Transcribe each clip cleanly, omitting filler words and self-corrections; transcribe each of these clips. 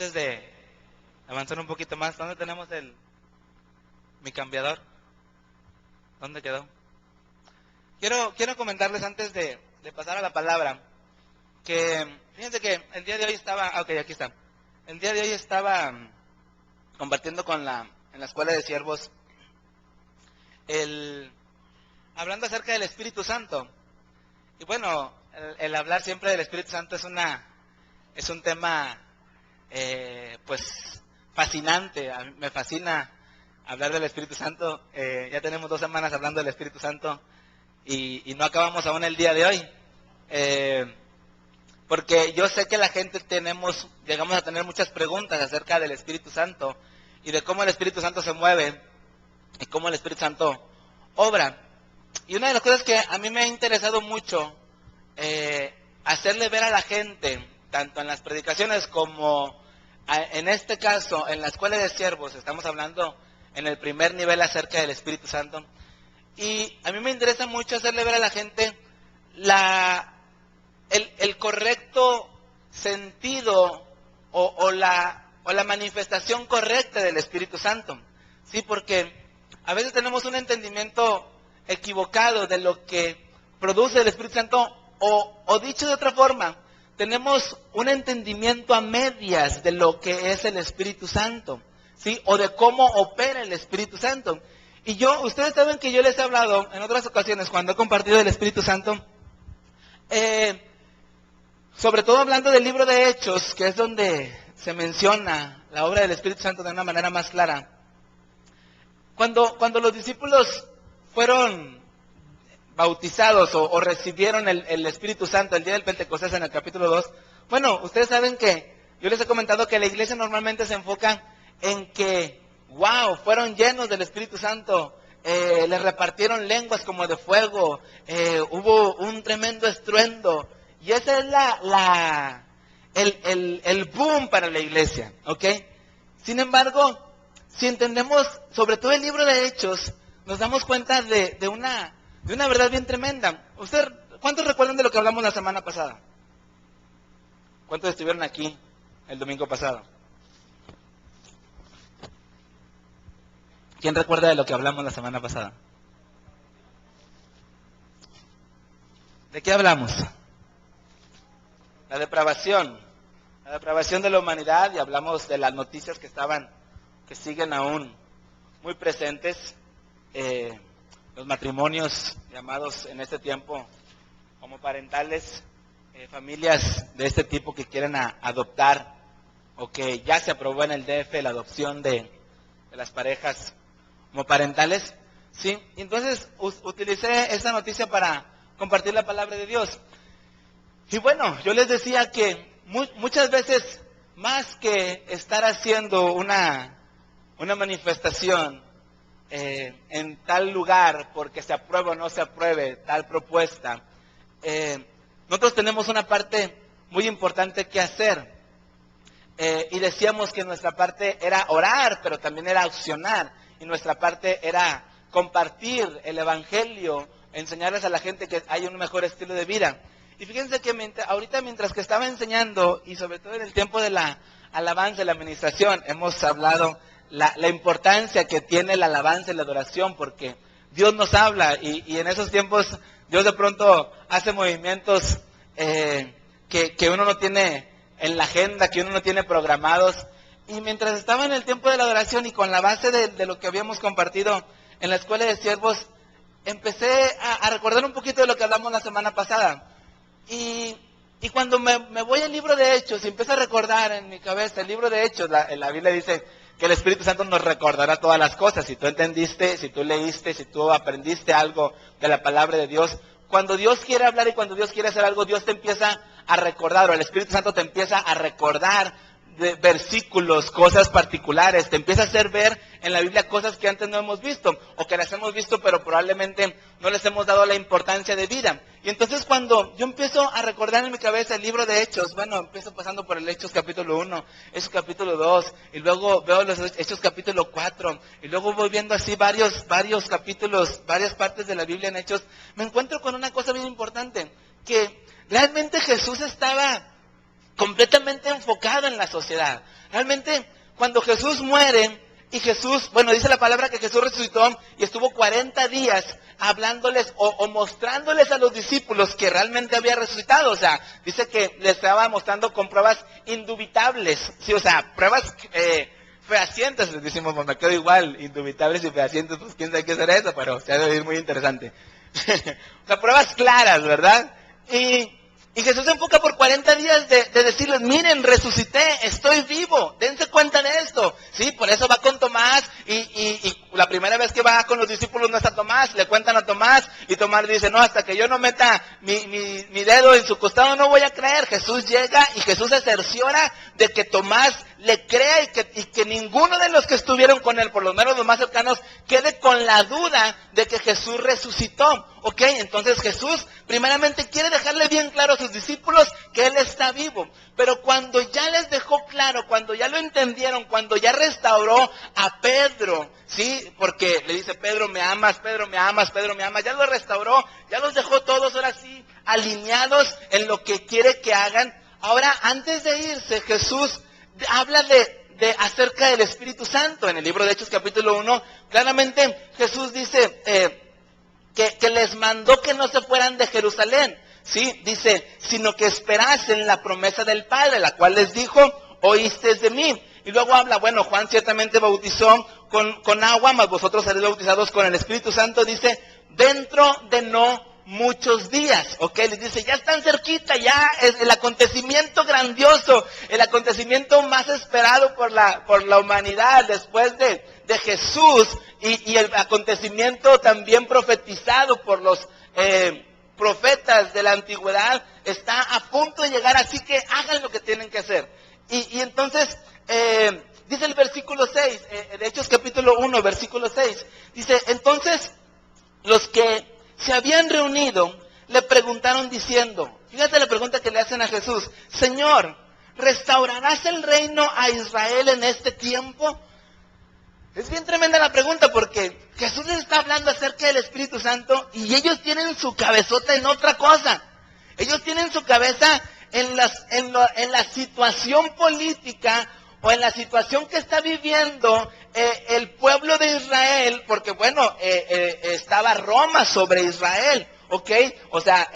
Antes de avanzar un poquito más, ¿dónde tenemos mi cambiador? ¿Dónde quedó? Quiero comentarles antes de pasar a la palabra, que fíjense que el día de hoy estaba, ok, aquí está. El día de hoy estaba compartiendo en la escuela de siervos, hablando acerca del Espíritu Santo. Y bueno, el hablar siempre del Espíritu Santo es un tema, pues, fascinante. A mí me fascina hablar del Espíritu Santo. Ya tenemos 2 semanas hablando del Espíritu Santo y no acabamos aún el día de hoy. Porque yo sé que la gente llegamos a tener muchas preguntas acerca del Espíritu Santo y de cómo el Espíritu Santo se mueve y cómo el Espíritu Santo obra. Y una de las cosas que a mí me ha interesado mucho, hacerle ver a la gente, tanto en las predicaciones como en este caso en la escuela de siervos, estamos hablando en el primer nivel acerca del Espíritu Santo, y a mí me interesa mucho hacerle ver a la gente el correcto sentido o la manifestación correcta del Espíritu Santo. Sí, porque a veces tenemos un entendimiento equivocado de lo que produce el Espíritu Santo, o dicho de otra forma, tenemos un entendimiento a medias de lo que es el Espíritu Santo, ¿sí? O de cómo opera el Espíritu Santo. Y ustedes saben que yo les he hablado en otras ocasiones cuando he compartido el Espíritu Santo, sobre todo hablando del libro de Hechos, que es donde se menciona la obra del Espíritu Santo de una manera más clara. Cuando los discípulos fueron bautizados o recibieron el Espíritu Santo el día del Pentecostés en el capítulo 2, bueno, ustedes saben que yo les he comentado que la iglesia normalmente se enfoca en que, wow, fueron llenos del Espíritu Santo, les repartieron lenguas como de fuego, hubo un tremendo estruendo, y ese es el boom para la iglesia, ¿ok? Sin embargo, si entendemos sobre todo el libro de Hechos, nos damos cuenta de una verdad bien tremenda. ¿Cuántos recuerdan de lo que hablamos la semana pasada? ¿Cuántos estuvieron aquí el domingo pasado? ¿Quién recuerda de lo que hablamos la semana pasada? ¿De qué hablamos? La depravación de la humanidad, y hablamos de las noticias que siguen aún muy presentes, los matrimonios llamados en este tiempo homoparentales, familias de este tipo que quieren adoptar, o que ya se aprobó en el DF la adopción de las parejas homoparentales, ¿sí? Entonces utilicé esta noticia para compartir la palabra de Dios. Y bueno, yo les decía que muchas veces, más que estar haciendo una manifestación en tal lugar porque se apruebe o no se apruebe tal propuesta, nosotros tenemos una parte muy importante que hacer. Y decíamos que nuestra parte era orar, pero también era accionar, y nuestra parte era compartir el evangelio, enseñarles a la gente que hay un mejor estilo de vida. Y fíjense que ahorita mientras que estaba enseñando, y sobre todo en el tiempo de la alabanza y la administración, hemos hablado la importancia que tiene la alabanza y la adoración, porque Dios nos habla, y en esos tiempos Dios de pronto hace movimientos que uno no tiene en la agenda, que uno no tiene programados. Y mientras estaba en el tiempo de la adoración y con la base de lo que habíamos compartido en la escuela de siervos, empecé a recordar un poquito de lo que hablamos la semana pasada. Y cuando me voy al libro de Hechos y empiezo a recordar en mi cabeza el libro de Hechos, la Biblia dice que el Espíritu Santo nos recordará todas las cosas. Si tú entendiste, si tú leíste, si tú aprendiste algo de la palabra de Dios, cuando Dios quiere hablar y cuando Dios quiere hacer algo, Dios te empieza a recordar, o el Espíritu Santo te empieza a recordar de versículos, cosas particulares, te empieza a hacer ver en la Biblia cosas que antes no hemos visto, o que las hemos visto pero probablemente no les hemos dado la importancia de vida. Y entonces cuando yo empiezo a recordar en mi cabeza el libro de Hechos, bueno, empiezo pasando por el Hechos capítulo 1, Hechos capítulo 2, y luego veo los Hechos capítulo 4, y luego voy viendo así varios capítulos, varias partes de la Biblia en Hechos, me encuentro con una cosa bien importante, que realmente Jesús estaba completamente enfocado en la sociedad. Realmente, cuando Jesús muere, y Jesús, bueno, dice la palabra que Jesús resucitó y estuvo 40 días hablándoles o mostrándoles a los discípulos que realmente había resucitado. O sea, dice que les estaba mostrando con pruebas indubitables. Sí, o sea, pruebas fehacientes, les decimos, pues me quedo igual, indubitables y fehacientes, pues quién sabe qué será eso, pero se ha de oír muy interesante. O sea, pruebas claras, ¿verdad? Y Jesús se enfoca por 40 días de decirles, miren, resucité, estoy vivo, dense cuenta de esto. Sí, por eso va con Tomás y la primera vez que va con los discípulos no está Tomás, le cuentan a Tomás y Tomás dice, no, hasta que yo no meta mi dedo en su costado no voy a creer. Jesús llega y Jesús se cerciora de que Tomás le crea y que ninguno de los que estuvieron con él, por lo menos los más cercanos, quede con la duda de que Jesús resucitó. Ok, entonces Jesús primeramente quiere dejarle bien claro a sus discípulos que Él está vivo. Pero cuando ya les dejó claro, cuando ya lo entendieron, cuando ya restauró a Pedro, ¿sí? Porque le dice, Pedro, me amas, Pedro, me amas, Pedro, me amas. Ya lo restauró, ya los dejó todos ahora sí alineados en lo que quiere que hagan. Ahora, antes de irse, Jesús habla acerca del Espíritu Santo. En el libro de Hechos capítulo 1, claramente Jesús dice que les mandó que no se fueran de Jerusalén, ¿sí? Dice, sino que esperasen la promesa del Padre, la cual les dijo, oísteis de mí. Y luego habla, bueno, Juan ciertamente bautizó con agua, mas vosotros seréis bautizados con el Espíritu Santo, dice, dentro de no muchos días, ok, les dice, ya están cerquita, ya es el acontecimiento grandioso, el acontecimiento más esperado por la humanidad después de Jesús y el acontecimiento también profetizado por los profetas de la antigüedad está a punto de llegar, así que hagan lo que tienen que hacer. Y entonces, dice el versículo 6, de Hechos capítulo 1, versículo 6, dice, entonces los que se habían reunido le preguntaron diciendo, fíjate la pregunta que le hacen a Jesús, Señor, ¿restaurarás el reino a Israel en este tiempo? Es bien tremenda la pregunta porque Jesús les está hablando acerca del Espíritu Santo y ellos tienen su cabezota en otra cosa. Ellos tienen su cabeza en la situación política o en la situación que está viviendo el pueblo de Israel, porque bueno, estaba Roma sobre Israel, ¿ok? O sea,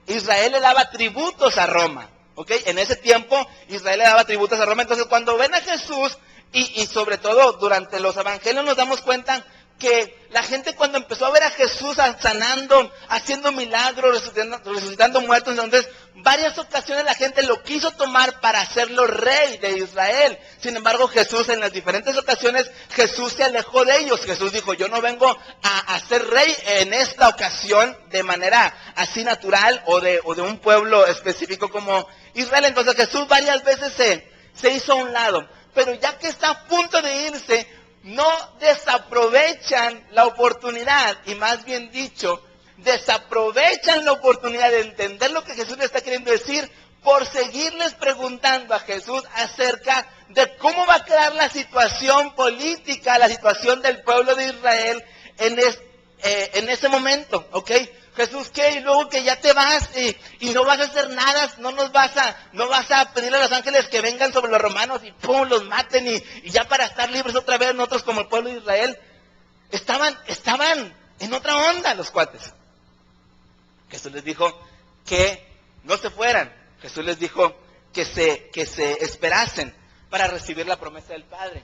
Israel le daba tributos a Roma, ¿ok? En ese tiempo Israel le daba tributos a Roma, entonces cuando ven a Jesús, y sobre todo durante los evangelios nos damos cuenta que la gente cuando empezó a ver a Jesús sanando, haciendo milagros, resucitando muertos, entonces varias ocasiones la gente lo quiso tomar para hacerlo rey de Israel. Sin embargo, Jesús en las diferentes ocasiones, Jesús se alejó de ellos. Jesús dijo, yo no vengo a ser rey en esta ocasión de manera así natural o de un pueblo específico como Israel. Entonces Jesús varias veces se hizo a un lado. Pero ya que está a punto de irse, no desaprovechan la oportunidad, y más bien dicho, desaprovechan la oportunidad de entender lo que Jesús le está queriendo decir por seguirles preguntando a Jesús acerca de cómo va a quedar la situación política, la situación del pueblo de Israel en ese momento, ¿ok? Jesús, ¿qué? Y luego que ya te vas y no vas a hacer nada, no vas a pedirle a los ángeles que vengan sobre los romanos y ¡pum! Los maten y ya para estar libres otra vez nosotros como el pueblo de Israel. Estaban en otra onda los cuates. Jesús les dijo que no se fueran. Jesús les dijo que se esperasen para recibir la promesa del Padre.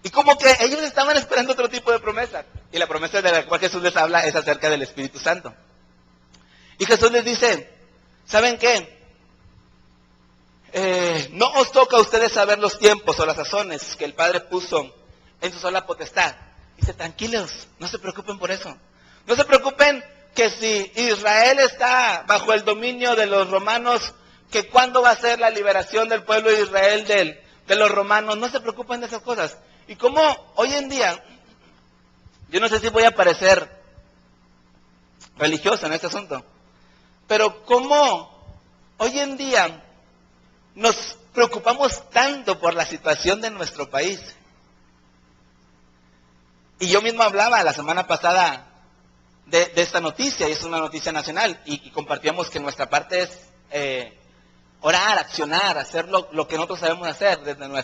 Y como que ellos estaban esperando otro tipo de promesa. Y la promesa de la cual Jesús les habla es acerca del Espíritu Santo. Y Jesús les dice, ¿saben qué? No os toca a ustedes saber los tiempos o las sazones que el Padre puso en su sola potestad. Dice, tranquilos, no se preocupen por eso. No se preocupen que si Israel está bajo el dominio de los romanos, que cuándo va a ser la liberación del pueblo de Israel de los romanos. No se preocupen de esas cosas. Y como hoy en día, yo no sé si voy a parecer religioso en este asunto, pero como hoy en día nos preocupamos tanto por la situación de nuestro país. Y yo mismo hablaba la semana pasada de esta noticia, y es una noticia nacional, y compartíamos que nuestra parte es orar, accionar, hacer lo que nosotros sabemos hacer desde nuestra